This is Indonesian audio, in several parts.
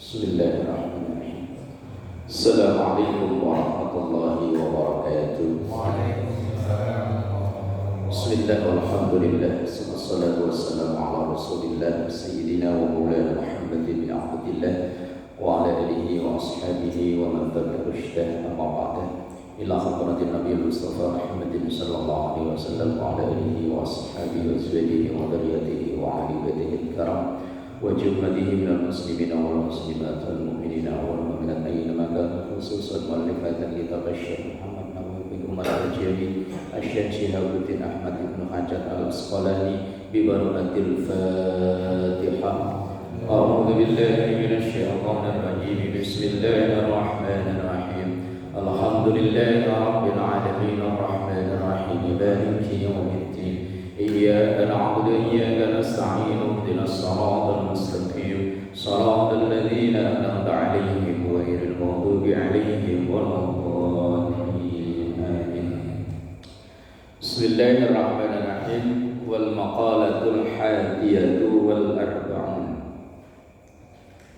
Bismillahirrahmanirrahim. Assalamualaikum warahmatullahi wabarakatuh. Bismillah walhamdulillah wassalatu wassalamu ala rasulillah sayyidina wa maulana Muhammadin bin Abdillah wa ala alihi wa ashabihi wa man tabi'a rusydah amma ba'da. Ila hadratin Nabi Mustafa Muhammadin sallallahu alaihi wasallam wa ala alihi wa ashabihi wa azwajihi wa dzurriyyatihi wa ahli baitihi karam wa jumlatihi minal muslimina wal muslimat wal mu'minina wal mu'minat ayyama kana khususan mu'allifatan kitab Syekh Muhammad Nawawi bin Umar al-Jami Syekh Shihabuddin Ahmad ibn Hajar al-Asqalani bi barakatil Fatihah. A'udzu billahi minasy syaithanir rajim. Bismillahirrahmanirrahim. Alhamdulillahi rabbil alamin arrahmanir rahim maliki yaumiddin. Iyyaka na'budu wa iyyaka nasta'in ihdinas siratal mustaqim siratal ladzina an'amta 'alaihim ghairil maghdubi 'alaihim waladdallin. Amin. Bismillahirrahmanirrahim. Wal maqalatul hadiyatu wal arba'un.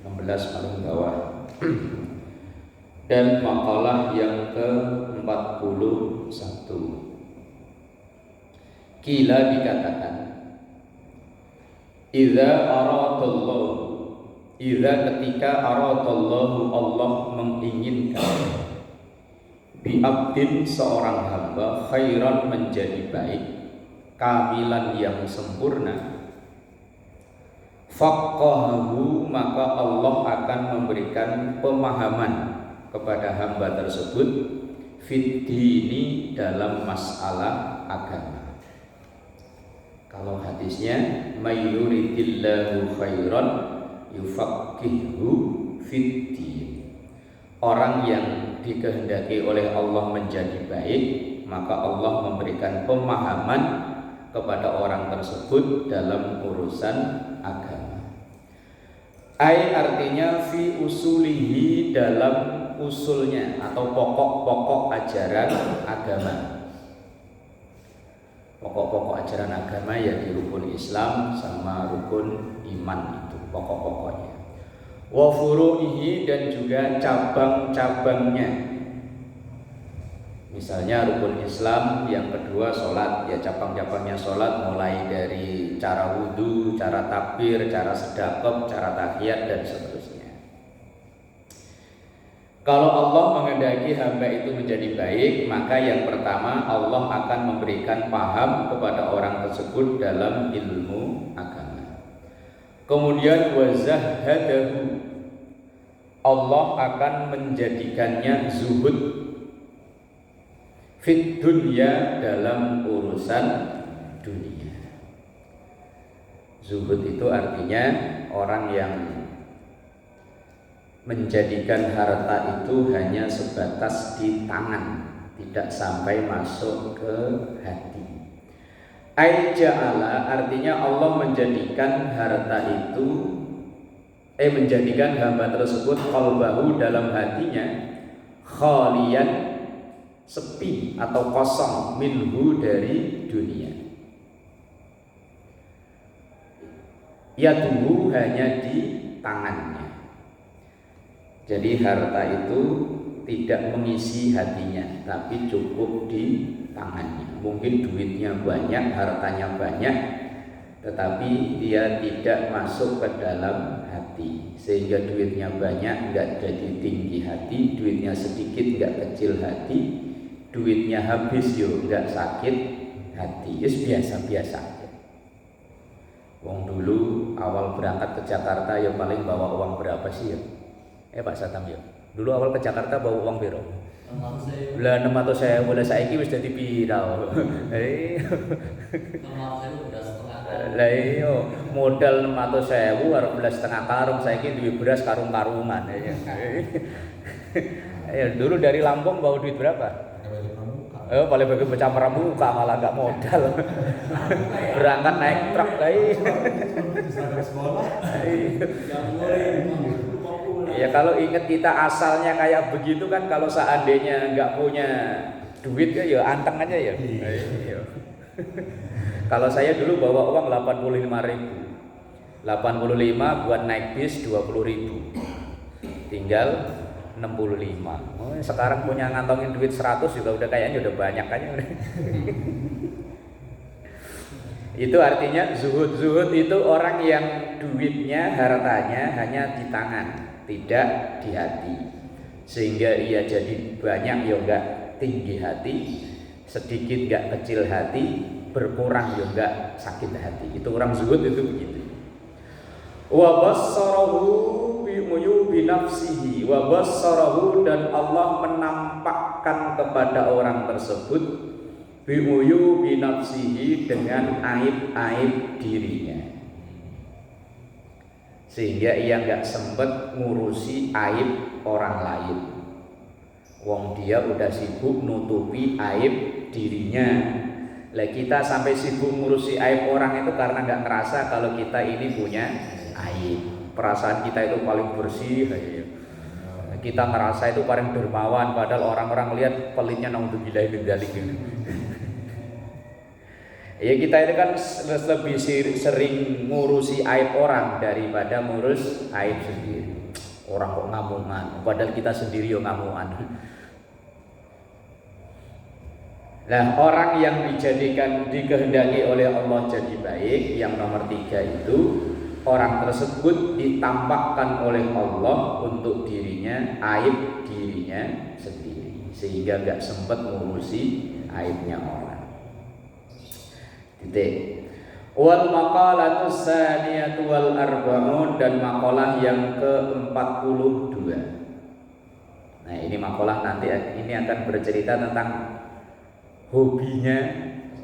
16 paling bawah. Dan makalah yang ke-41. Kila dikatakan, ketika aradallahu Allah menginginkan bi abdin seorang hamba khairan menjadi baik, kamilan yang sempurna, faqahahu maka Allah akan memberikan pemahaman kepada hamba tersebut fid dini dalam masalah agama. Kalau hadisnya may yuridillahu khairan yufaqihu fid din. Orang yang dikehendaki oleh Allah menjadi baik, maka Allah memberikan pemahaman kepada orang tersebut dalam urusan agama. Ai artinya fi usulihi dalam usulnya atau pokok-pokok ajaran agama. Pokok-pokok ajaran agama ya di rukun Islam sama rukun iman, itu pokok-pokoknya. Wa furu'ihi dan juga cabang-cabangnya. Misalnya rukun Islam yang kedua sholat, ya cabang-cabangnya sholat mulai dari cara wudhu, cara takbir, cara sedekah, cara tahiyat dan seterusnya. Kalau Allah menghendaki hamba itu menjadi baik, maka yang pertama Allah akan memberikan paham kepada orang tersebut dalam ilmu agama. Kemudian wazahadahu, Allah akan menjadikannya zuhud fit dunya dalam urusan dunia. Zuhud itu artinya orang yang menjadikan harta itu hanya sebatas di tangan, tidak sampai masuk ke hati. Ai ja'ala artinya Allah menjadikan harta itu menjadikan hamba tersebut qalbahu dalam hatinya khalian, sepi atau kosong, minhu dari dunia. Yaduhu hanya di tangannya. Jadi harta itu tidak mengisi hatinya, tapi cukup di tangannya. Mungkin duitnya banyak, hartanya banyak, tetapi dia tidak masuk ke dalam hati. Sehingga duitnya banyak enggak jadi tinggi hati, duitnya sedikit enggak kecil hati, duitnya habis yo enggak sakit hati. Biasa-biasa aja. Wong dulu awal berangkat ke Jakarta ya paling bawa uang berapa sih ya? Pak Satam ya. Dulu awal ke Jakarta bawa uang biro. Lah 600.000 boleh saiki wis dadi pira. Lah iya modal 600.000 arep belas setengah karung, saiki duwe beras karung-karungan ya. Ya dulu dari Lampung bawa duit berapa? Paling bagi baca pramuka malah enggak modal. Berangkat naik truk kayak. Ya kalau ingat kita asalnya kayak begitu kan, kalau seandainya nggak punya duit ya anteng aja ya. Kalau saya dulu bawa uang 85.000, 85 buat naik bis 20.000. tinggal 65. Sekarang punya ngantongin duit 100 juga udah kayaknya udah banyak aja. Itu artinya zuhud itu orang yang duitnya, hartanya hanya di tangan, tidak di hati. Sehingga ia jadi banyak ya enggak tinggi hati, sedikit enggak kecil hati, berkurang ya enggak sakit hati. Itu orang zuhud itu begitu. Wa bassarahu bi nafsihi, wa bassarahu, dan Allah menampakkan kepada orang tersebut bi nafsihi, dengan aib-aib dirinya, sehingga ia enggak sempat ngurusi aib orang lain. Wong dia udah sibuk nutupi aib dirinya. Lah kita sampai sibuk ngurusi aib orang itu karena enggak ngerasa kalau kita ini punya aib. Perasaan kita itu paling bersih. Kita ngerasa itu paling dermawan, padahal orang-orang lihat pelitnya naudzubillah min dzalik. Ya kita itu kan lebih sering ngurusi aib orang daripada ngurus aib sendiri. Orang kok ngamungan, padahal kita sendiri yo ngamungan. Nah, orang yang dikehendaki oleh Allah jadi baik, yang nomor 3 itu orang tersebut ditampakkan oleh Allah untuk dirinya aib dirinya sendiri, sehingga gak sempat ngurusi aibnya orang. Titik. Wal maqalatu tsaniyatu wal arba'un, dan makalah yang ke-42. Nah, ini makalah nanti ini akan bercerita tentang hobinya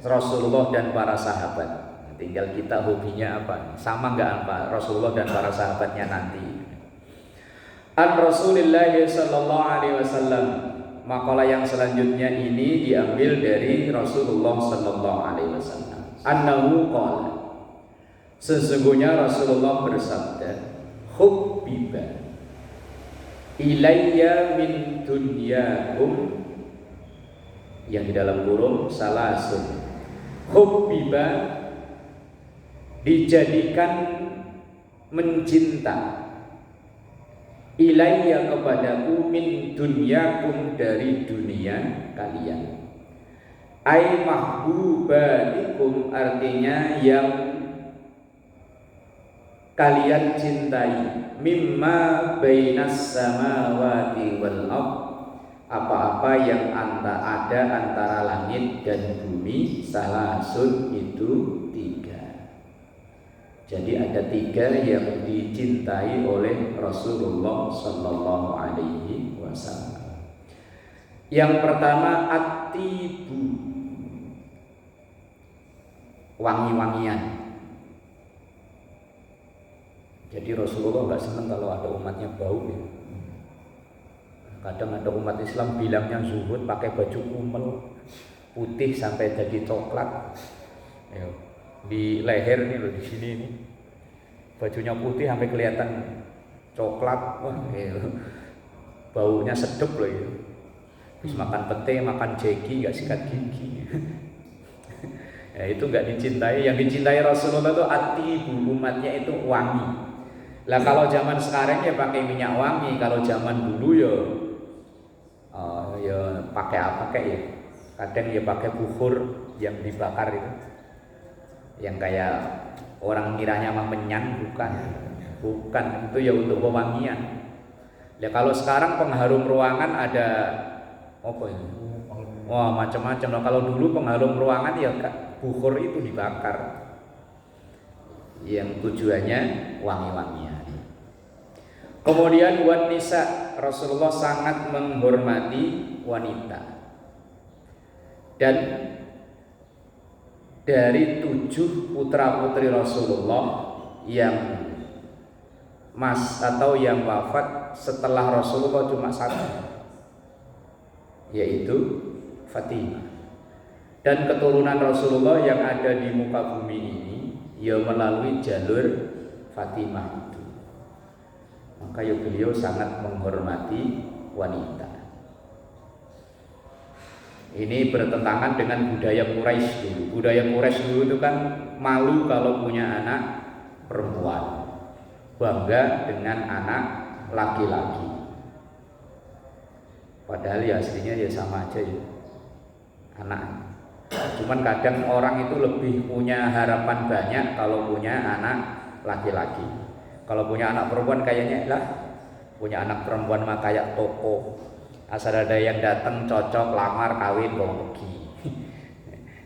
Rasulullah dan para sahabat. Tinggal kita hobinya apa? Sama enggak apa Rasulullah dan para sahabatnya nanti. An Rasulillah sallallahu alaihi wasallam. Makalah yang selanjutnya ini diambil dari Rasulullah sallallahu alaihi wasallam. Annahu qala, sesungguhnya Rasulullah bersabda, hubbiba ilayya min dunyakum, yang di dalam kurung salasun, hubbiba dijadikan mencinta, ilayya kepadaku, min dunyakum dari dunia kalian. Ai mahbubatikum, artinya yang kalian cintai, mimma bainas samawati wal ardh, apa-apa yang ada antara langit dan bumi, salasun itu 3. Jadi ada 3 yang dicintai oleh Rasulullah sallallahu alaihi wasallam. Yang pertama at-tibu, wangi-wangian. Jadi Rasulullah nggak senang kalau ada umatnya bau ya. Kadang ada umat Islam bilangnya zuhud pakai baju kumel putih sampai jadi coklat. Di leher nih loh, di sini nih bajunya putih sampai kelihatan coklat. Wah, baunya sedep loh ya. Terus makan pete, makan jeki, nggak sikat gigi. Ya, itu nggak dicintai. Yang dicintai Rasulullah itu atibu, umatnya itu wangi. Lah kalau zaman sekarang ya pakai minyak wangi. Kalau zaman dulu ya pakai apa kayak ya? Kadang ya pakai bukhur yang dibakar itu, yang kayak orang kiranya mah menyan, bukan itu ya untuk pewangian. Ya kalau sekarang pengharum ruangan ada apa ya? Wah macam-macam. Nah, kalau dulu pengharum ruangan ya bukhur itu dibakar, yang tujuannya wangi-wangian. Kemudian wan nisa, Rasulullah sangat menghormati wanita. Dan dari 7 putra-putri Rasulullah yang yang wafat setelah Rasulullah cuma 1, yaitu Fatimah. Dan keturunan Rasulullah yang ada di muka bumi ini ya melalui jalur Fatimah itu. Maka ya beliau sangat menghormati wanita. Ini bertentangan dengan budaya Quraisy dulu. Budaya Quraisy dulu itu kan malu kalau punya anak perempuan, bangga dengan anak laki-laki. Padahal ya aslinya ya sama aja ya, anak. Cuman kadang orang itu lebih punya harapan banyak kalau punya anak laki-laki. Kalau punya anak perempuan kayaknya lah, punya anak perempuan mah kayak toko, asal ada yang datang cocok, lamar, kawin, bawa pergi.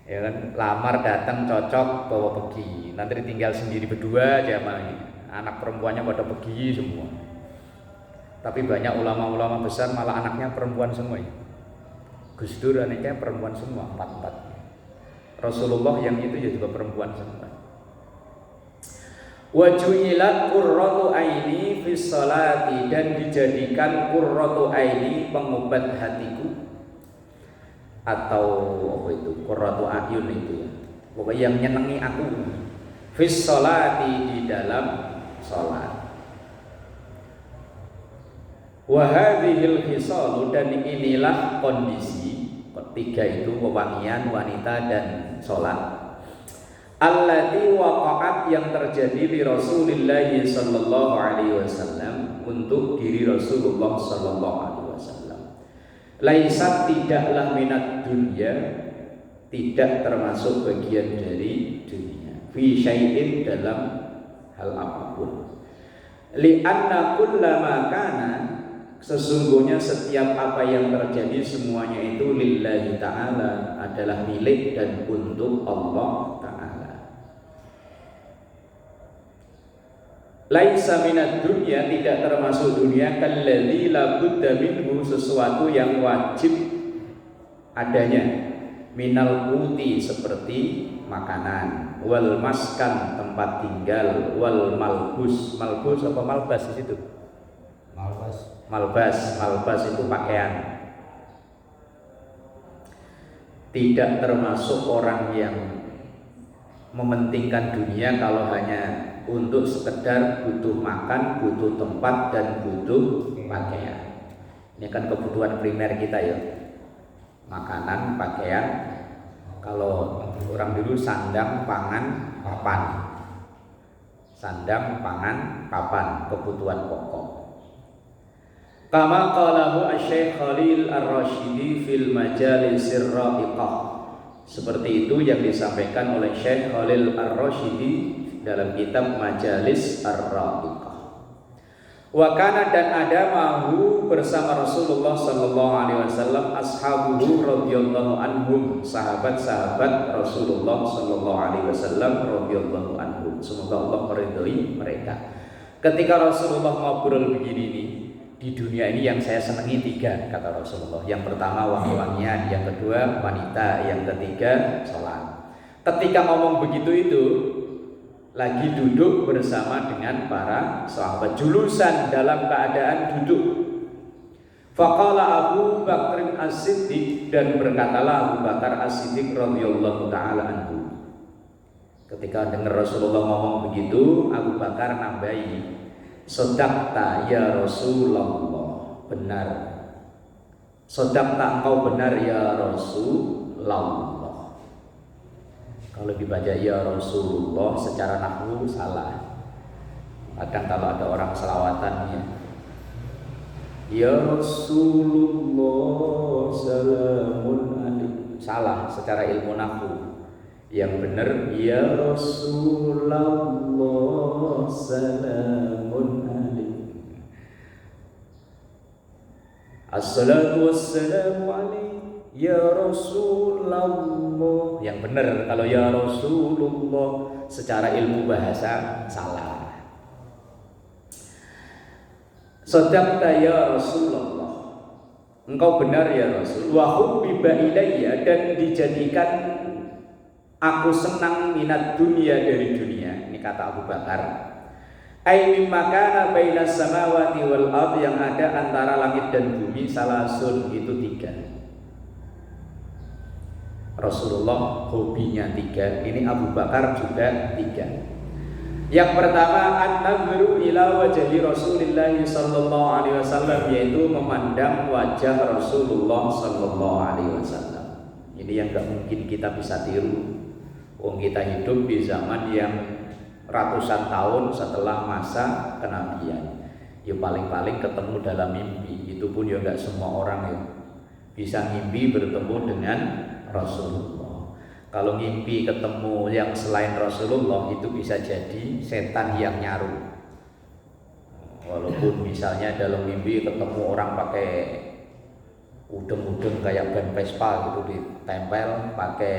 Ya kan, lamar datang cocok, bawa pergi. Nanti tinggal sendiri berdua aja mah. Anak perempuannya pada pergi semua. Tapi banyak ulama-ulama besar malah anaknya perempuan semua ya. Gus Dur anaknya perempuan semua, 4-4. Rasulullah yang itu ya juga perempuan semua. Wa ju'ilat qurratu aini fi sholati, dan dijadikan qurratu aini pengobat hatiku, atau apa itu qurratu ayun itu ya. Pokoknya yang nyenengi aku fi sholati, di dalam sholat. Wa hadhil khisalu, dan inilah kondisi ketiga itu, wewangian, wanita dan sholat. Allati waqa'at, yang terjadi di Rasulullah sallallahu alaihi wasallam, untuk diri Rasulullah sallallahu alaihi wasallam. Laisat, tidaklah minat dunia, tidak termasuk bagian dari dunia. Fi syai'in, dalam hal apapun. Li'anna kullama kana, sesungguhnya setiap apa yang terjadi semuanya itu lillahi ta'ala, adalah milik dan untuk Allah ta'ala. Laisa minad dunya, tidak termasuk dunia, kalladzi la budda minhu, sesuatu yang wajib adanya, minal quti, seperti makanan, wal maskan, tempat tinggal, wal malbus. Malbus apa malbas di situ? Malbas itu pakaian. Tidak termasuk orang yang mementingkan dunia kalau hanya untuk sekedar butuh makan, butuh tempat, dan butuh pakaian. Ini kan kebutuhan primer kita ya, makanan, pakaian. Kalau orang dulu sandang, pangan, papan. Sandang, pangan, papan, kebutuhan pokok. Kama qalahu Asy-Syaikh Khalil Ar-Rasyidi fil Majalisir Rabiqah, seperti itu yang disampaikan oleh Syekh Khalil Ar-Rasyidi dalam kitab Majalis Ar-Rabiqah. Wa kana, dan ada mahu bersama Rasulullah sallallahu alaihi wasallam ashabuhu radhiyallahu anhum, sahabat-sahabat Rasulullah sallallahu alaihi wasallam radhiyallahu anhum, semoga Allah meridhai mereka. Ketika Rasulullah ngobrol begini nih, di dunia ini yang saya senangi 3, kata Rasulullah. Yang pertama wangi-wangian, yang kedua wanita, yang ketiga sholat. Ketika ngomong begitu itu, lagi duduk bersama dengan para sahabat, julusan, dalam keadaan duduk. Faqala Abu Bakr As-Siddiq, dan berkatalah Abu Bakar As-Siddiq radhiyallahu taala anhu. Ketika dengar Rasulullah ngomong begitu, Abu Bakar nambahi, "Shadaqta ya Rasulullah." Benar. Shadaqta, engkau benar ya Rasulullah. Kalau dibaca ya Rasulullah secara nahwu salah. Kadang kalau ada orang selawatannya, ya Rasulullah salamun alaikum, salah secara ilmu nahwu. Yang benar ya Rasulullah salamun alaikum, assalatu wassalamu alaikum ya Rasulullah. Yang benar kalau ya Rasulullah secara ilmu bahasa salah. Shadaqta ya Rasulullah, engkau benar ya Rasul. Wa hubbiba ilayya, dan dijadikan aku senang minat dunia, dari dunia. Ini kata Abu Bakar. Ai mimma kana bainas samawati wal ardh, yang ada antara langit dan bumi, salasun, itu 3. Rasulullah hobinya 3, ini Abu Bakar juga 3. Yang pertama, an-nadhru ila wajhi Rasulillah sallallahu alaihi wasallam, yaitu memandang wajah Rasulullah sallallahu alaihi wasallam. Ini yang gak mungkin kita bisa tiru. Wong kita hidup di zaman yang ratusan tahun setelah masa kenabian. Ya paling-paling ketemu dalam mimpi. Itu pun ya enggak semua orang ya bisa mimpi bertemu dengan Rasulullah. Kalau mimpi ketemu yang selain Rasulullah itu bisa jadi setan yang nyaru. Walaupun misalnya dalam mimpi ketemu orang pakai udeng-udeng kayak ban Vespa gitu ditempel, pakai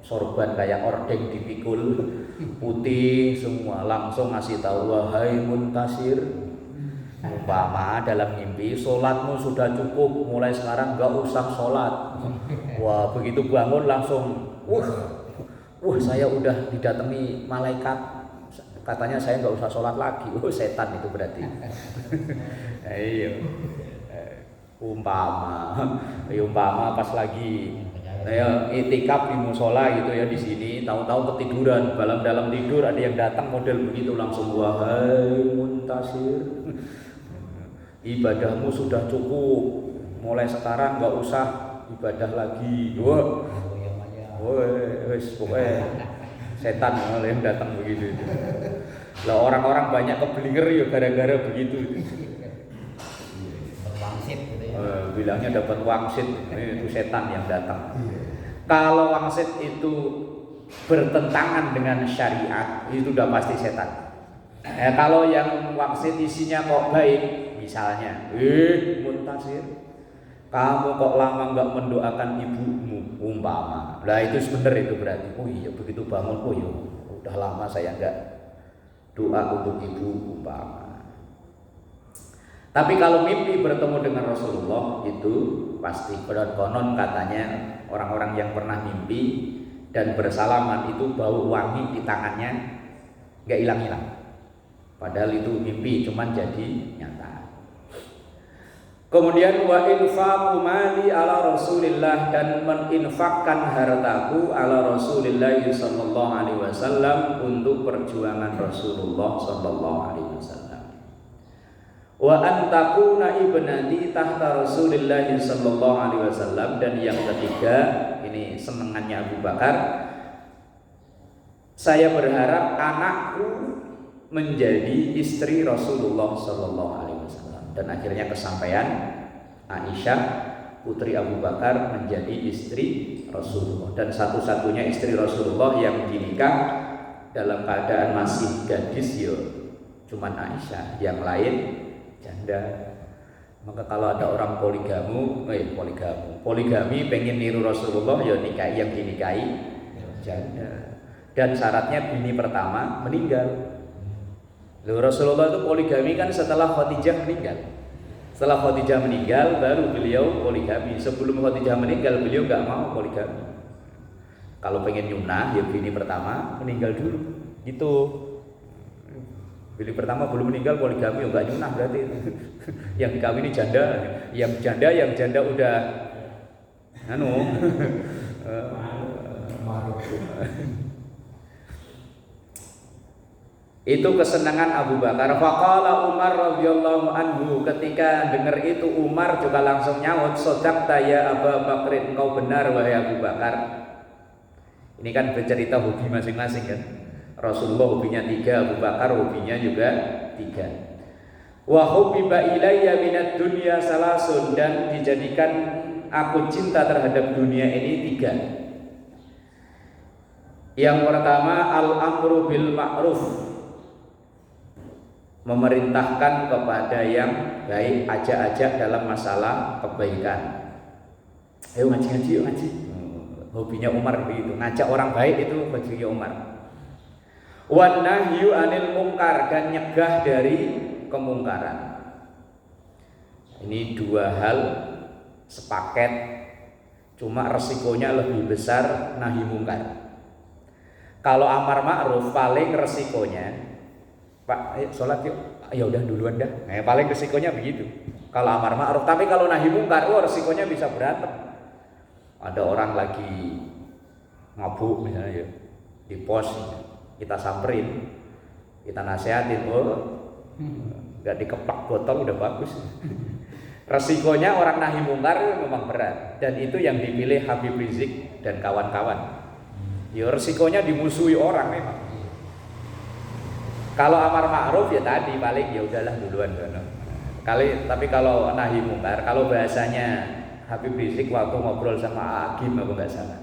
sorban kayak ordeng dipikul, putih semua, langsung ngasih tahu, wahai Muntasir, umpama dalam mimpi sholatmu sudah cukup, mulai sekarang gak usah sholat. Wah, begitu bangun langsung wah saya udah didatangi malaikat, katanya saya nggak usah sholat lagi. Setan itu berarti. Iya. Umpama pas lagi itikaf di musola gitu ya di sini, tahu-tahu ketiduran, dalam tidur ada yang datang model begitu, langsung wahai Muntasir, ibadahmu sudah cukup, mulai sekarang nggak usah ibadah lagi. Pokoknya setan yang datang begitu. Lah orang-orang banyak keblinger ya gara-gara begitu. Wangsit gitu ya. Bilangnya dapat wangsit, itu setan yang datang. Kalau wangsit itu bertentangan dengan syariat, itu udah pasti setan. Kalau yang wangsit isinya kok baik, misalnya, Muntasir, kamu kok lama nggak mendoakan ibumu, umpama. Lah itu sebenarnya itu berarti, oh iya begitu bangun, oh iya udah lama saya nggak doa untuk ibu, umpama. Tapi kalau mimpi bertemu dengan Rasulullah itu pasti, konon katanya orang-orang yang pernah mimpi dan bersalaman itu bau wangi di tangannya nggak hilang-hilang. Padahal itu mimpi, cuman jadi nyata. Kemudian wa infaqu mali ala Rasulillah, dan meninfakkan hartaku ala Rasulillah sallallahu alaihi wasallam untuk perjuangan Rasulullah sallallahu alaihi wasallam. Wa antakuna ibnati tahta Rasulillah sallallahu alaihi wasallam, dan yang ketiga ini senengannya Abu Bakar, saya berharap anakku menjadi istri Rasulullah sallallahu alaihi wasallam. Dan akhirnya kesampaian, Aisyah putri Abu Bakar menjadi istri Rasulullah, dan satu-satunya istri Rasulullah yang dinikah dalam keadaan masih gadis ya cuman Aisyah, yang lain janda. Maka kalau ada orang poligami pengen niru Rasulullah ya nikahi yang dinikahi janda, dan syaratnya bini pertama meninggal. Rasulullah itu poligami kan setelah Khadijah meninggal. Setelah Khadijah meninggal baru beliau poligami. Sebelum Khadijah meninggal beliau nggak mau poligami. Kalau pengen nyunah ya bini pertama meninggal dulu. Gitu. Bini pertama belum meninggal poligami ya nggak nyunah berarti. Yang dikawini janda, yang janda udah Itu kesenangan Abu Bakar. Faqala Umar radhiyallahu anhu, ketika dengar itu Umar juga langsung nyaut, "Shadaqta ya Abu Bakar, engkau benar wahai Abu Bakar." Ini kan bercerita hobi masing-masing kan. Rasulullah hobinya 3, Abu Bakar hobinya juga 3. Wa hubbiba ilayya minad dunya salasun, dan dijadikan aku cinta terhadap dunia ini 3. Yang pertama al-amru bil ma'ruf, memerintahkan kepada yang baik, ajak-ajak dalam masalah kebaikan. Ayo ngaji yuk ngaji. Hobinya Umar begitu, ngajak orang baik itu hobinya Umar. Wan nahyu anil mungkar, dan nyegah dari kemungkaran. Ini 2 hal sepaket, cuma resikonya lebih besar nahi mungkar. Kalau amar ma'ruf paling resikonya, Pak, ayo sholat yuk. Ya udah duluan dah. Paling resikonya begitu. Kalau amar ma'ruf, tapi kalau nahi mungkar, resikonya bisa berantem. Ada orang lagi mabuk misalnya ya, di pos, kita samperin, kita nasihatin, nggak dikeplak botol udah bagus. Resikonya orang nahi mungkar memang berat, dan itu yang dipilih Habib Rizik dan kawan-kawan. Ya resikonya dimusuhi orang memang. Kalau amar ma'ruf ya tadi paling ya udahlah duluan dono. Tapi kalau nahi mungkar, kalau bahasanya Habib Rizik waktu ngobrol sama Agim apa enggak salah.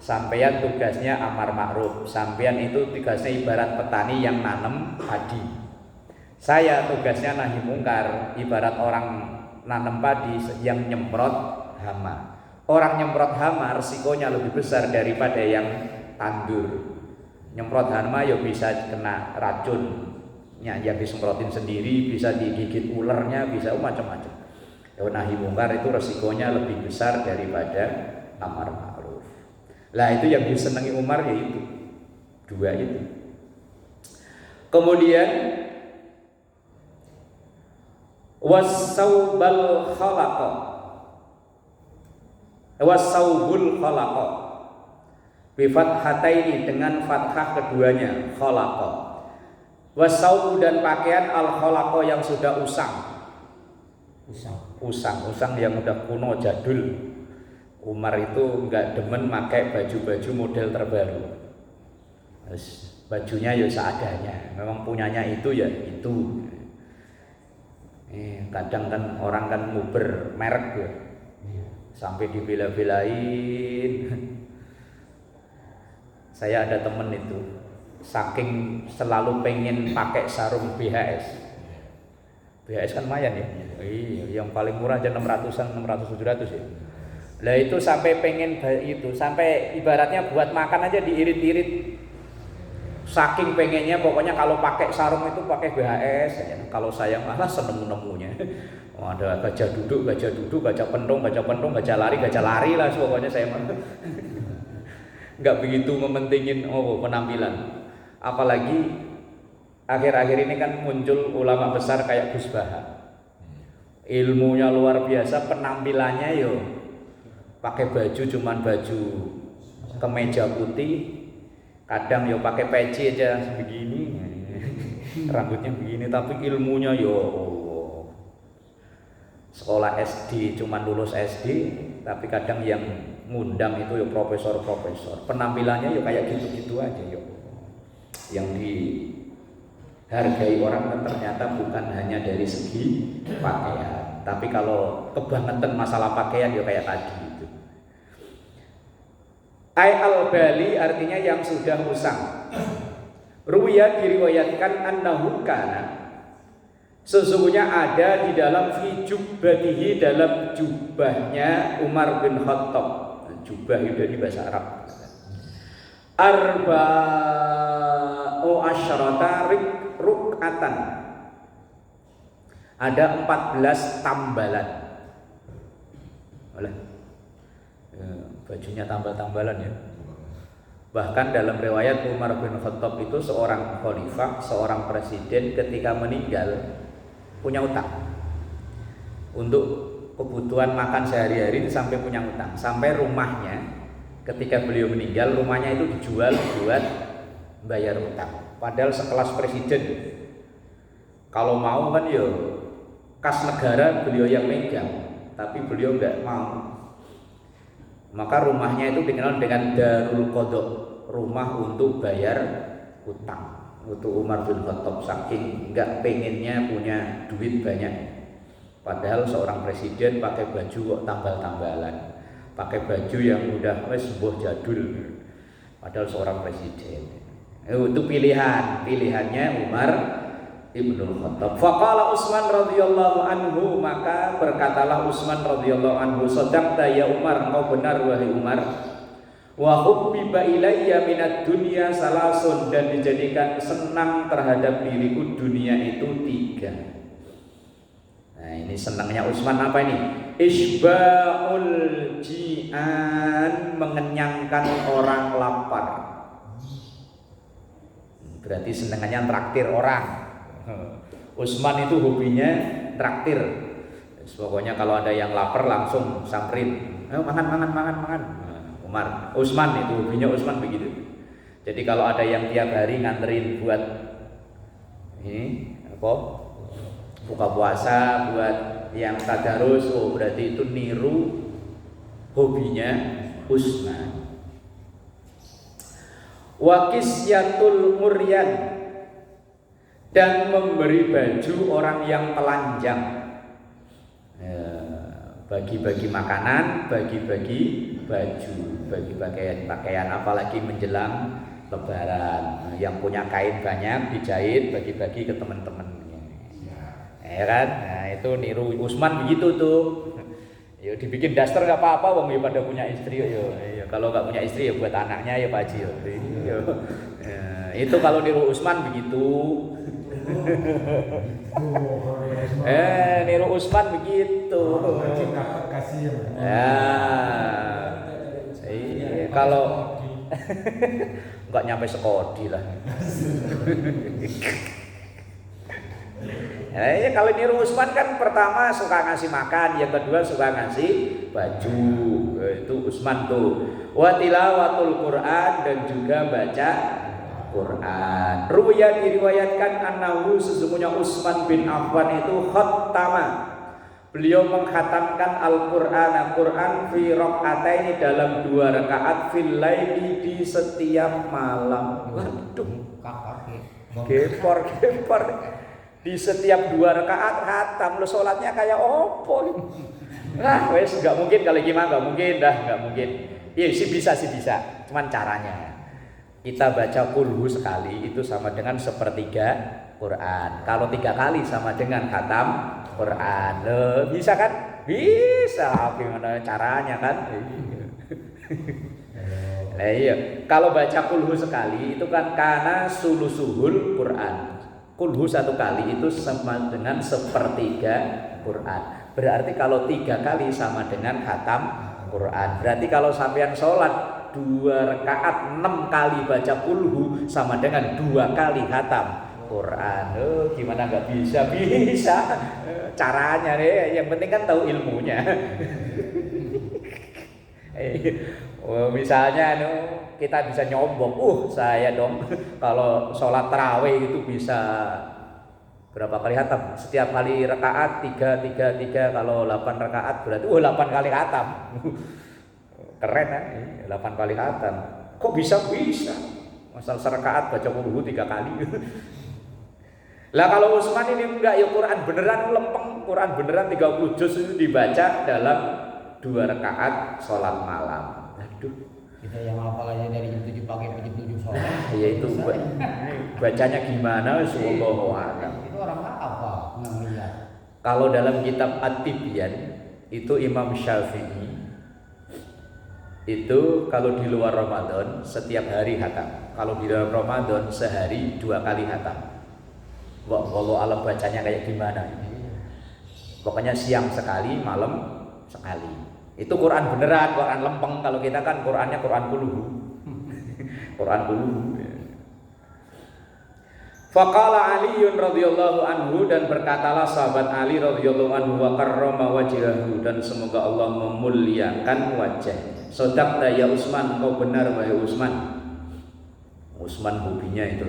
Sampean tugasnya amar ma'ruf. Sampean itu tugasnya ibarat petani yang nanam padi. Saya tugasnya nahi mungkar, ibarat orang nanam padi yang nyemprot hama. Orang nyemprot hama resikonya lebih besar daripada yang tandur. Nyemprot hama ya bisa kena racunnya yang disemprotin sendiri, bisa digigit ularnya, bisa macam-macam. Ya, nahi mungkar itu resikonya lebih besar daripada amar ma'ruf. Lah itu yang disenangi Umar yaitu dua itu. Kemudian wasaubul khalaqa bifathataini dengan fathah keduanya khalaqa. Wasaubu dan pakaian al khalaqa yang sudah usang yang udah kuno jadul. Umar itu enggak demen pakai baju-baju model terbaru. Bajunya ya seadanya, memang punyanya itu ya itu. Kadang kan orang kan nguber merek ya, sampai dibela-belain. Saya ada temen itu, saking selalu pengen pakai sarung BHS. BHS kan lumayan ya. Iya, yang paling murah aja 600-an, 700 ya. Lah itu sampai pengen itu, sampai ibaratnya buat makan aja diirit-irit. Saking pengennya pokoknya kalau pakai sarung itu pakai BHS. Kalau saya malah seneng-nemunya. Ada gajah duduk, gajah pentung, gajah lari lah pokoknya saya malah. Enggak begitu mementingin penampilan. Apalagi akhir-akhir ini kan muncul ulama besar kayak Gus Baha. Ilmunya luar biasa, penampilannya yo pakai baju cuman baju kemeja putih, kadang yo pakai peci aja begini, rambutnya begini, tapi ilmunya yo sekolah SD cuman lulus SD, tapi kadang yang ngundang itu yo profesor. Penampilannya yo kayak gitu-gitu aja yo. Yang dihargai orang kan ternyata bukan hanya dari segi pakaian, tapi kalau kebangetan masalah pakaian yo kayak tadi itu. Al-bali artinya yang sudah usang. Ruwiyat diriwayatkan annahu kana, sesungguhnya ada di dalam fi jubbatihi, dalam jubahnya Umar bin Khattab. Jubah itu dari bahasa Arab. Arba'u asyrata ruk'atan, ada 14 tambalan. Bajunya tambal-tambalan ya. Bahkan dalam riwayat Umar bin Khattab itu seorang khalifah, seorang presiden ketika meninggal punya utang. Untuk kebutuhan makan sehari-hari itu sampai punya utang. Sampai rumahnya ketika beliau meninggal, rumahnya itu dijual buat bayar utang. Padahal sekelas presiden, kalau mau kan ya kas negara beliau yang megang, tapi beliau enggak mau. Maka rumahnya itu dikenal dengan Darul Qadha, rumah untuk bayar utang. Untuk Umar bin Khattab saking enggak pengennya punya duit banyak. Padahal seorang presiden pakai baju kok tambal-tambalan, pakai baju yang udah sebuah jadul. Padahal seorang presiden. Itu pilihannya Umar Ibnul Khattab. Faqala Utsman radhiyallahu anhu, maka berkatalah Utsman radhiyallahu anhu, sadaqta ya Umar, engkau benar wahai Umar. Wa hubbiba ilayya minad dunya salasun, dan dijadikan senang terhadap diriku dunia itu 3. Nah, ini senangnya Utsman apa ini? Isba'ul ji'an, mengenyangkan orang lapar. Berarti senangannya traktir orang. Utsman itu hobinya traktir. Pokoknya kalau ada yang lapar langsung samperin, ayo makan. Utsman itu hobinya Utsman begitu. Jadi kalau ada yang tiap hari nganterin buat ini buka puasa, buat yang tadarus, berarti itu niru hobinya Utsman. Wa qisyatul muryan, dan memberi baju orang yang telanjang. Bagi-bagi makanan, bagi-bagi baju, bagi pakaian, apalagi menjelang Lebaran. Yang punya kain banyak dijahit, bagi-bagi ke teman-temannya. Ya kan? Nah, itu niru Usman begitu tuh. Ya dibikin daster nggak apa-apa, wong ya pada punya istri ya. Kalau nggak punya istri ya buat anaknya ya Pak Haji. Itu kalau niru Usman begitu. Niru Usman begitu. Ya. Kalau nggak nyampe sekodi lah. Kalau niru Usman kan pertama suka ngasih makan, yang kedua suka ngasih baju. Itu Usman tuh. Wa tilawatul Quran, dan juga baca Quran. Ruya diriwayatkan annahu, sesungguhnya Utsman bin Affan itu khattama. Beliau mengkhatamkan Al-Qur'an fi rakaataini, dalam 2 rakaat, fil laili, di setiap malam. Waduh, gepor. Di setiap 2 rakaat khatam. Lo salatnya kayak opo? Nah, wes enggak mungkin kalau gimana, enggak mungkin. Iya sih bisa. Cuman caranya. Kita baca kulhu sekali itu sama dengan sepertiga Quran. Kalau 3 kali sama dengan khatam Quran. Bisa kan? Bisa. Gimana caranya kan? Nah, iya. Kalau baca kulhu sekali itu kan karena sulusuhul Quran. Kulhu 1 kali itu sama dengan sepertiga Quran. Berarti kalau 3 kali sama dengan khatam Quran. Berarti kalau sampean sholat 2 rakaat 6 kali baca kulhu sama dengan 2 kali khatam Quran. Gimana nggak bisa? Caranya nih, yang penting kan tahu ilmunya. Misalnya kita bisa nyombong, saya dong kalau sholat tarawih itu bisa berapa kali khatam? Setiap kali rakaat 3, kalau 8 rakaat berarti 8 kali khatam. Keren kan? 8 kali khatam. Kok bisa? Masal serakaat baca kulhu 3 kali. Lah kalau Utsman ini enggak, ya Quran beneran lempeng, Quran beneran 30 juz itu dibaca dalam 2 rakaat sholat malam. Aduh, kita yang hafal aja dari jam 7 pagi sampai jam 7 sore. Ya itu bacanya gimana? Wallahu a'lam. Itu orang apa? Nggak lihat. Kalau dalam kitab At-Tibyan itu Imam Syafi'i itu kalau di luar Ramadan setiap hari khatam. Kalau di dalam Ramadan sehari 2 kali khatam. Wallahu a'lam bacanya kayak gimana? Pokoknya siang sekali, malam sekali. Itu Quran beneran, Quran lempeng. Kalau kita kan Qurannya Quran kulhu. Quran kulhu. Faqala Aliun radhiyallahu anhu, dan berkatalah sahabat Ali radhiyallahu anhu, wa karrama wajhahu, dan semoga Allah memuliakan wajah. Sodaqta ya Utsman, kau benar wahai Utsman. Utsman hobinya itu.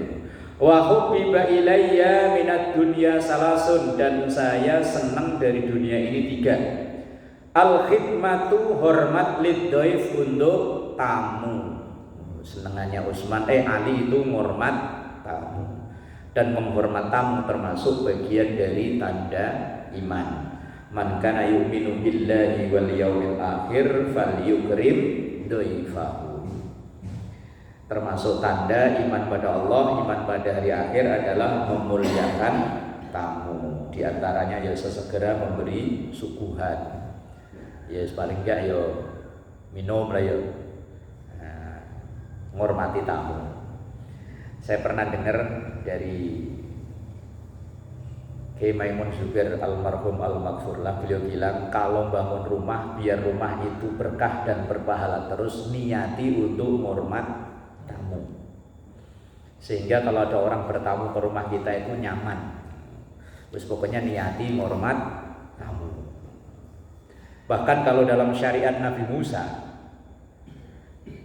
Wa hubbiba ilayya minad dunya salasun, dan saya senang dari dunia ini 3. Al khidmatu, hormat, liddoif, untuk tamu. Senengannya Utsman Ali itu menghormat tamu, dan menghormat tamu termasuk bagian dari tanda iman. Man kana yu'minu billahi wal yaumil akhir falyukrim dhaifahu. Termasuk tanda iman pada Allah, iman pada hari akhir adalah memuliakan tamu. Di antaranya ya sesegera memberi suguhan. Ya paling enggak ya minum lah ya. Menghormati tamu. Saya pernah dengar dari Kiai Maimun Zubair almarhum al-maghfurlah, beliau bilang kalau bangun rumah biar rumah itu berkah dan berpahala terus, niati untuk menghormat tamu. Sehingga kalau ada orang bertamu ke rumah kita itu nyaman. Terus pokoknya niati menghormat tamu. Bahkan kalau dalam syariat Nabi Musa,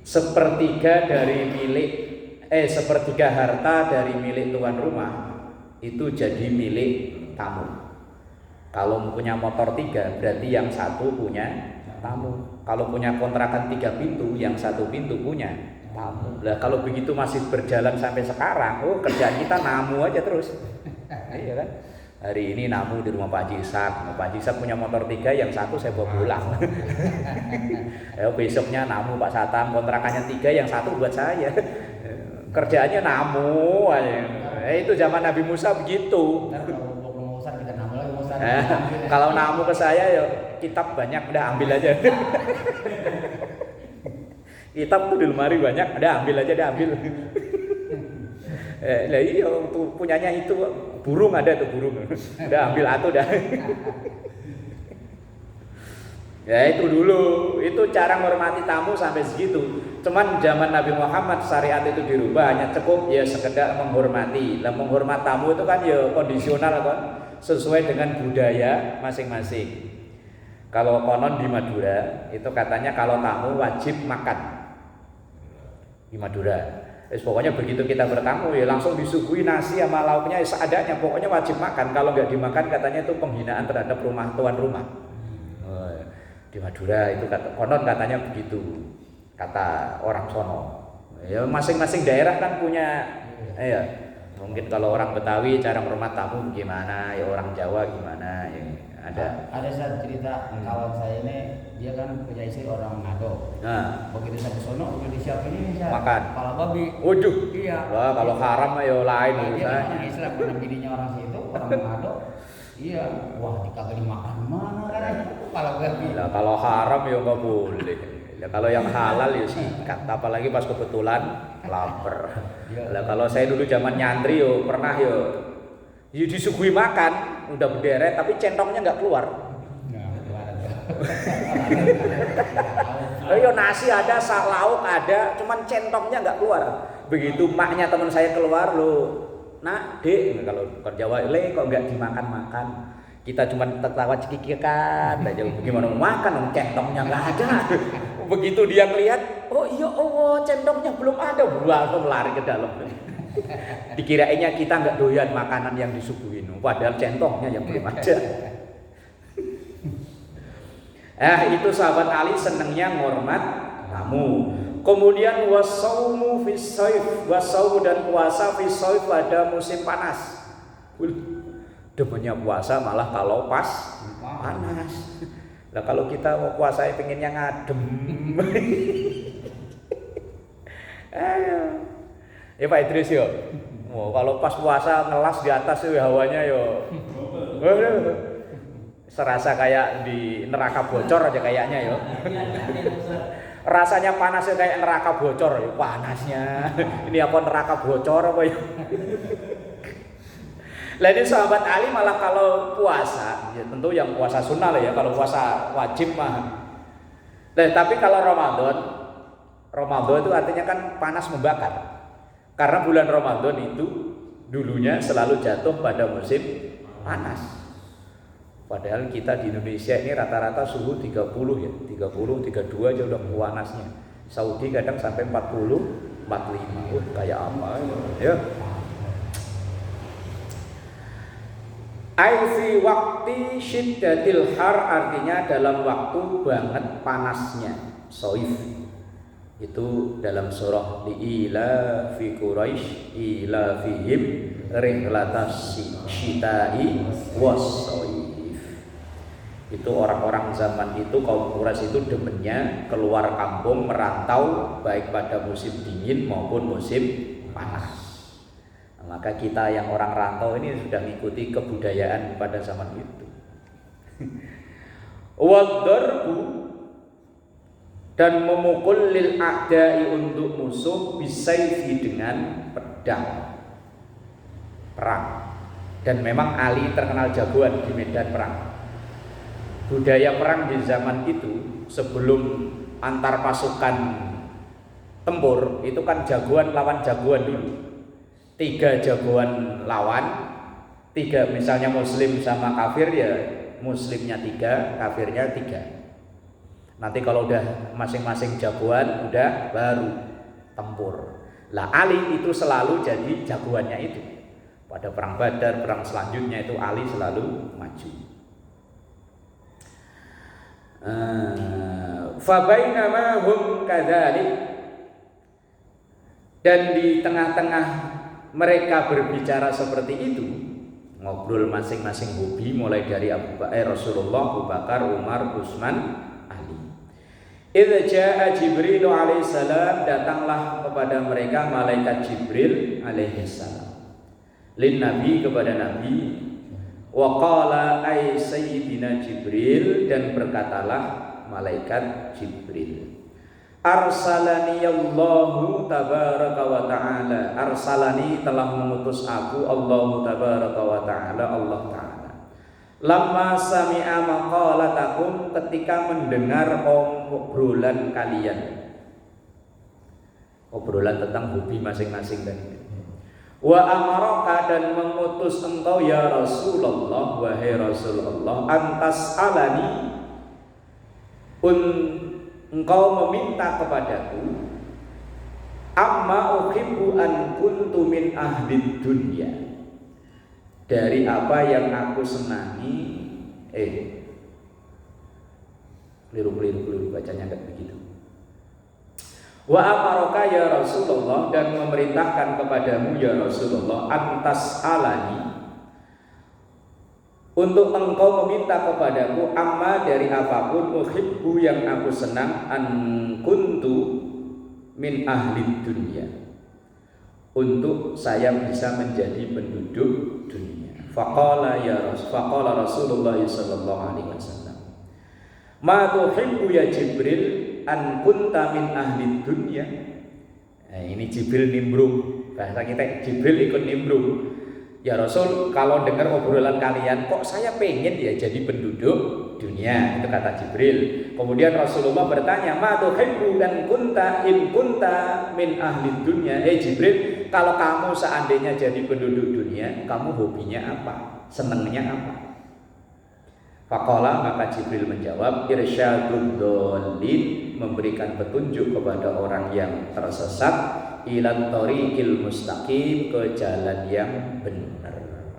sepertiga harta dari milik tuan rumah itu jadi milik tamu. Kalau punya motor 3 berarti yang 1 punya tamu. Kalau punya kontrakan 3 pintu, yang 1 pintu punya tamu. Lah kalau begitu masih berjalan sampai sekarang, oh kerjaan kita namu aja terus. Iya kan? Hari ini namu di rumah Pak Haji Ishak. Pak Haji Ishak punya motor 3, yang 1 saya bawa pulang. Besoknya namu Pak Satam, kontrakannya 3, yang 1 buat saya. Kerjaannya namu aja. Itu zaman Nabi Musa begitu. Kalau namu ke saya ya kitab banyak, udah ambil aja. Kitab tuh di lemari banyak, udah ambil aja, udah ambil. Lah iya tuh punyanya itu burung, ada tuh burung. Udah ambil atuh dah. Ya itu dulu, itu cara menghormati tamu sampai segitu. Cuman zaman Nabi Muhammad syariat itu dirubah, hanya cukup ya sekedar menghormati. Lah menghormat tamu itu kan ya kondisional kan, sesuai dengan budaya masing-masing. Kalau konon di Madura itu katanya kalau tamu wajib makan di Madura. Pokoknya begitu kita bertamu ya langsung disuguhi nasi sama lauknya seadanya. Pokoknya wajib makan. Kalau nggak dimakan katanya itu penghinaan terhadap tuan rumah. Di Madura itu konon katanya begitu kata orang sono. Ya masing-masing daerah kan punya ya. Mungkin kalau orang Betawi cara menghormat tamu gimana, ya orang Jawa gimana ya. Ada satu cerita kawan saya ini, dia kan punya istri orang Manado. Nah, begitu sampai sono udah disiapin ini makan kepala babi. Waduh. Iya. Wah, kalau haram ya lain urusannya. Dia orang Islam, karena bininya orang situ, orang Manado. Iya, wah dikagak dimakan mana kan kepala babi. Lah kalau haram ya nggak boleh. Ya kalau yang halal ya sikat, apalagi pas kebetulan lapar. Lah kalau saya dulu zaman nyantri yo pernah yo disuguhi makan, udah berderet tapi centongnya nggak keluar. Yo nasi ada, lauk ada, cuman centongnya nggak keluar. Begitu maknya teman saya keluar lo, nak dek kalau Jawa le kok nggak dimakan-makan. Kita cuma tertawa cekikikan aja, gimana mau makan, centongnya nggak ada. Begitu dia melihat, oh iya, oh centongnya belum ada, langsung lari ke dalam. Dikirainnya kita nggak doyan makanan yang disuguhin, padahal centongnya yang belum ada. Itu sahabat Ali senengnya ngormat tamu. Kemudian wasaumu fis saif, wasau dan puasa fis saif pada musim panas. Demennya puasa malah kalau pas panas. Nah kalau kita mau puasa pengennya ngadem. Ya Pak Idris yo. Oh, kalau pas puasa ngelas di atas yo hawanya yo. Serasa kayak di neraka bocor aja kayaknya yo. Rasanya panasnya kayak neraka bocor yo, panasnya. Ini apa neraka bocor apa yo? Lah ini sahabat Ali malah kalau puasa, ya tentu yang puasa sunnah lah ya, kalau puasa wajib mah. Nah, tapi kalau Ramadan itu artinya kan panas membakar. Karena bulan Ramadan itu dulunya selalu jatuh pada musim panas. Padahal kita di Indonesia ini rata-rata suhu 30 ya, 30, 32 aja udah panasnya. Saudi kadang sampai 40, 45. Kayak apa ya? Fi waktu syiddatil har artinya dalam waktu banget panasnya. Soif itu dalam surah Ila fi Quraisy ila fihim rihlatas syita'i was-soif. Itu orang-orang zaman itu kaum Quraisy itu demennya keluar kampung merantau baik pada musim dingin maupun musim panas. Maka kita yang orang rantau ini sudah mengikuti kebudayaan pada zaman itu. Wadarbu dan memukul lil a'da'i untuk musuh bisayfi dengan pedang perang. Dan memang Ali terkenal jagoan di medan perang. Budaya perang di zaman itu sebelum antar pasukan tempur itu kan jagoan lawan jagoan dulu. 3 jagoan lawan, 3 misalnya muslim sama kafir ya muslimnya 3, kafirnya 3. Nanti kalau udah masing-masing jagoan udah baru tempur. Lah Ali itu selalu jadi jagoannya itu. Pada perang Badar, perang selanjutnya itu Ali selalu maju. Fabainama hum kadzalik, dan di tengah-tengah mereka berbicara seperti itu, ngobrol masing-masing hobi, mulai dari Rasulullah, Abu Bakar, Umar, Utsman, Ali. Idza jaa Jibril alaihissalam, datanglah kepada mereka malaikat Jibril alaihissalam, lin Nabi, kepada Nabi. Wa qala ay sayyidina Jibril, dan berkatalah malaikat Jibril, arsalani Allahu tabaraka wa ta'ala, arsalani, telah mengutus aku, Allahu tabaraka wa ta'ala, Allah ta'ala, lamma sami'a maqalatakum, ketika mendengar obrolan kalian, obrolan tentang hobi masing-masing tadi. Wa amaraka, dan mengutus engkau ya Rasulullah, wahai Rasulullah, antas alani, engkau meminta kepadaku, amma uhibbu an kuntu min ahli dunya, dari apa yang aku senangi. Keliru bacanya enggak begitu. Wa amaraka ya Rasulullah, dan memerintahkan kepadamu ya Rasulullah, antas alani, untuk engkau meminta kepadaku, amma, dari apapun, uhibbu, yang aku senang, an kuntu min ahli dunya, untuk saya bisa menjadi penduduk dunia. Faqala Rasulullah sallallahu alaihi wasallam, ma tuhibbu ya Jibril an kunta min ahli dunya. Ini Jibril nimbrung, bahasa kita Jibril ikut nimbrung. Ya Rasul, kalau dengar obrolan kalian, kok saya pengen ya jadi penduduk dunia, itu kata Jibril. Kemudian Rasulullah bertanya, ma tuhibbu an kunta in kunta min ahli dunya. Jibril, kalau kamu seandainya jadi penduduk dunia, kamu hobinya apa? Senengnya apa? Faqala, maka Jibril menjawab, irsyadud dhalin, memberikan petunjuk kepada orang yang tersesat, ilan thoriqil mustaqim, ke jalan yang benar.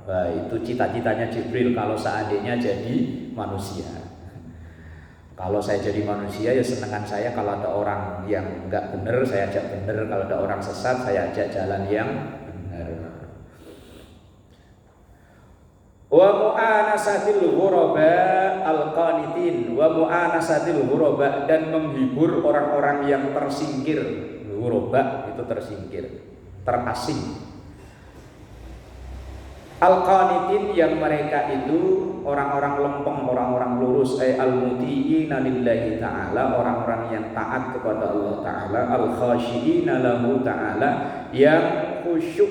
Nah, itu cita-citanya Jibril kalau seandainya jadi manusia. Kalau saya jadi manusia, ya senengan saya kalau ada orang yang enggak benar, saya ajak benar. Kalau ada orang sesat, saya ajak jalan yang benar. Wa mu'anasatil ghuraba al-qanitin, wa mu'anasatil ghuraba, dan menghibur orang-orang yang tersingkir. Ghuraba itu tersingkir, terasing. Al-qanitin, yang mereka itu orang-orang lempeng, orang-orang lurus, al-muti'ina lillahi ta'ala, orang-orang yang taat kepada Allah ta'ala, al-khasyi'ina lahu ta'ala, yang khusyuk,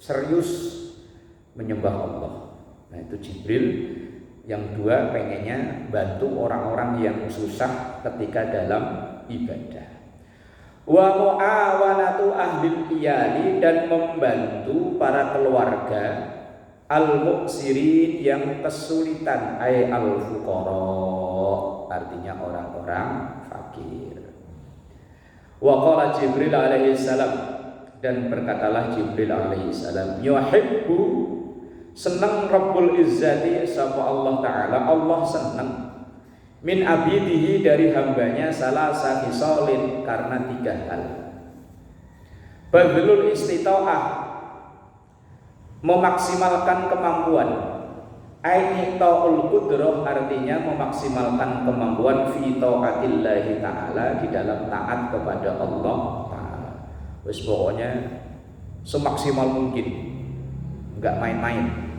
serius menyembah Allah. Nah, itu Jibril. Yang dua, pengennya bantu orang-orang yang susah ketika dalam ibadah. Wa mu'awanatu ahlil iyali, dan membantu para keluarga al-muksirin, yang kesulitan, al-fuqara, artinya orang-orang fakir. Wa qala Jibril alaihi salam, dan berkatalah Jibril alaihi salam, yuhibbu, senang Rabbul Izzati, sapa Allah Ta'ala, Allah senang, min abidihi, dari hambanya, salasa khisalin, karena 3 hal. Badlul istita'ah, memaksimalkan kemampuan, aita'ul qudrah, artinya memaksimalkan kemampuan, fi ta'atillahi ta'ala, di dalam taat kepada Allah Ta'ala. Wis pokoknya semaksimal mungkin, enggak main-main.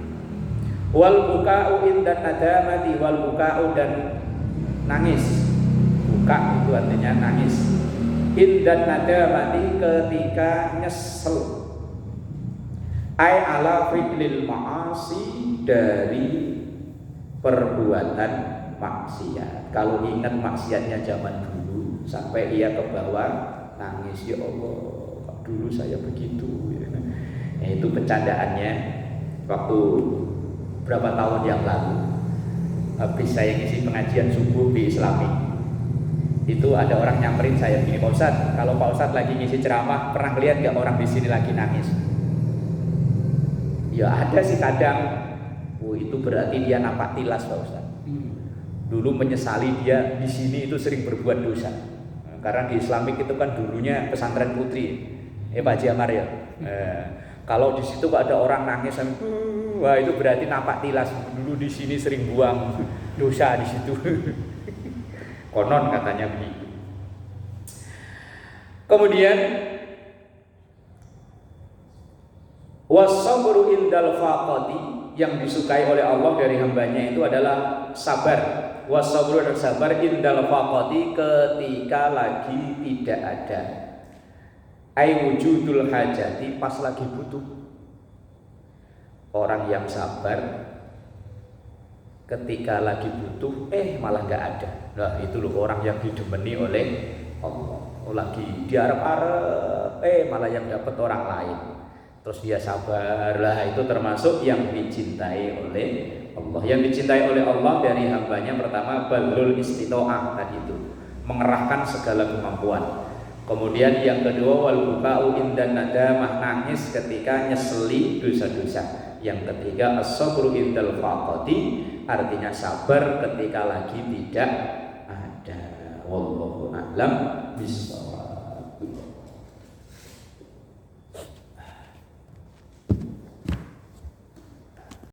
Wal buka'u indan nadamati, wal buka'u, dan nangis. Buka itu artinya nangis. Indan nadamati, ketika nyesel. Ai ala fi'lil ma'asi, dari perbuatan maksiat. Kalau ingat maksiatnya zaman dulu, sampai ia ke bawah nangis, ya Allah, dulu saya begitu. Ya, itu bercandaannya waktu berapa tahun yang lalu, habis saya ngisi pengajian subuh di Islami, itu ada orang nyamperin saya gini, Pak Ustadz, kalau Pak Ustadz lagi ngisi ceramah, pernah lihat nggak orang di sini lagi nangis? Ya ada sih kadang. Itu berarti dia nampak tilas, Pak Ustadz. dulu menyesali dia di sini itu sering berbuat dosa. Karena di Islamik itu kan dulunya pesantren putri, Pak Haji Amar ya. Kalau di situ kok ada orang nangis, wah itu berarti napak tilas dulu di sini sering buang dosa di situ. Konon katanya begitu. Kemudian was-sabru indal faqati, yang disukai oleh Allah dari hambanya itu adalah sabar. Was-sabru dan sabar indal faqati, ketika lagi tidak ada. Ai wujudul hajati, pas lagi butuh. Orang yang sabar ketika lagi butuh malah nggak ada. Nah itu loh orang yang didemeni oleh Allah. Lagi diarep-arep malah yang dapat orang lain. Terus dia sabar, lah itu termasuk yang dicintai oleh Allah. Yang dicintai oleh Allah dari hambanya pertama balul istitoah tadi itu, mengerahkan segala kemampuan. Kemudian yang kedua wal buka'u indan nadamah, nangis ketika nyeseli dosa-dosa. Yang ketiga as-sabru indal faqati, artinya sabar ketika lagi tidak ada. Wallahu a'lam bishawab.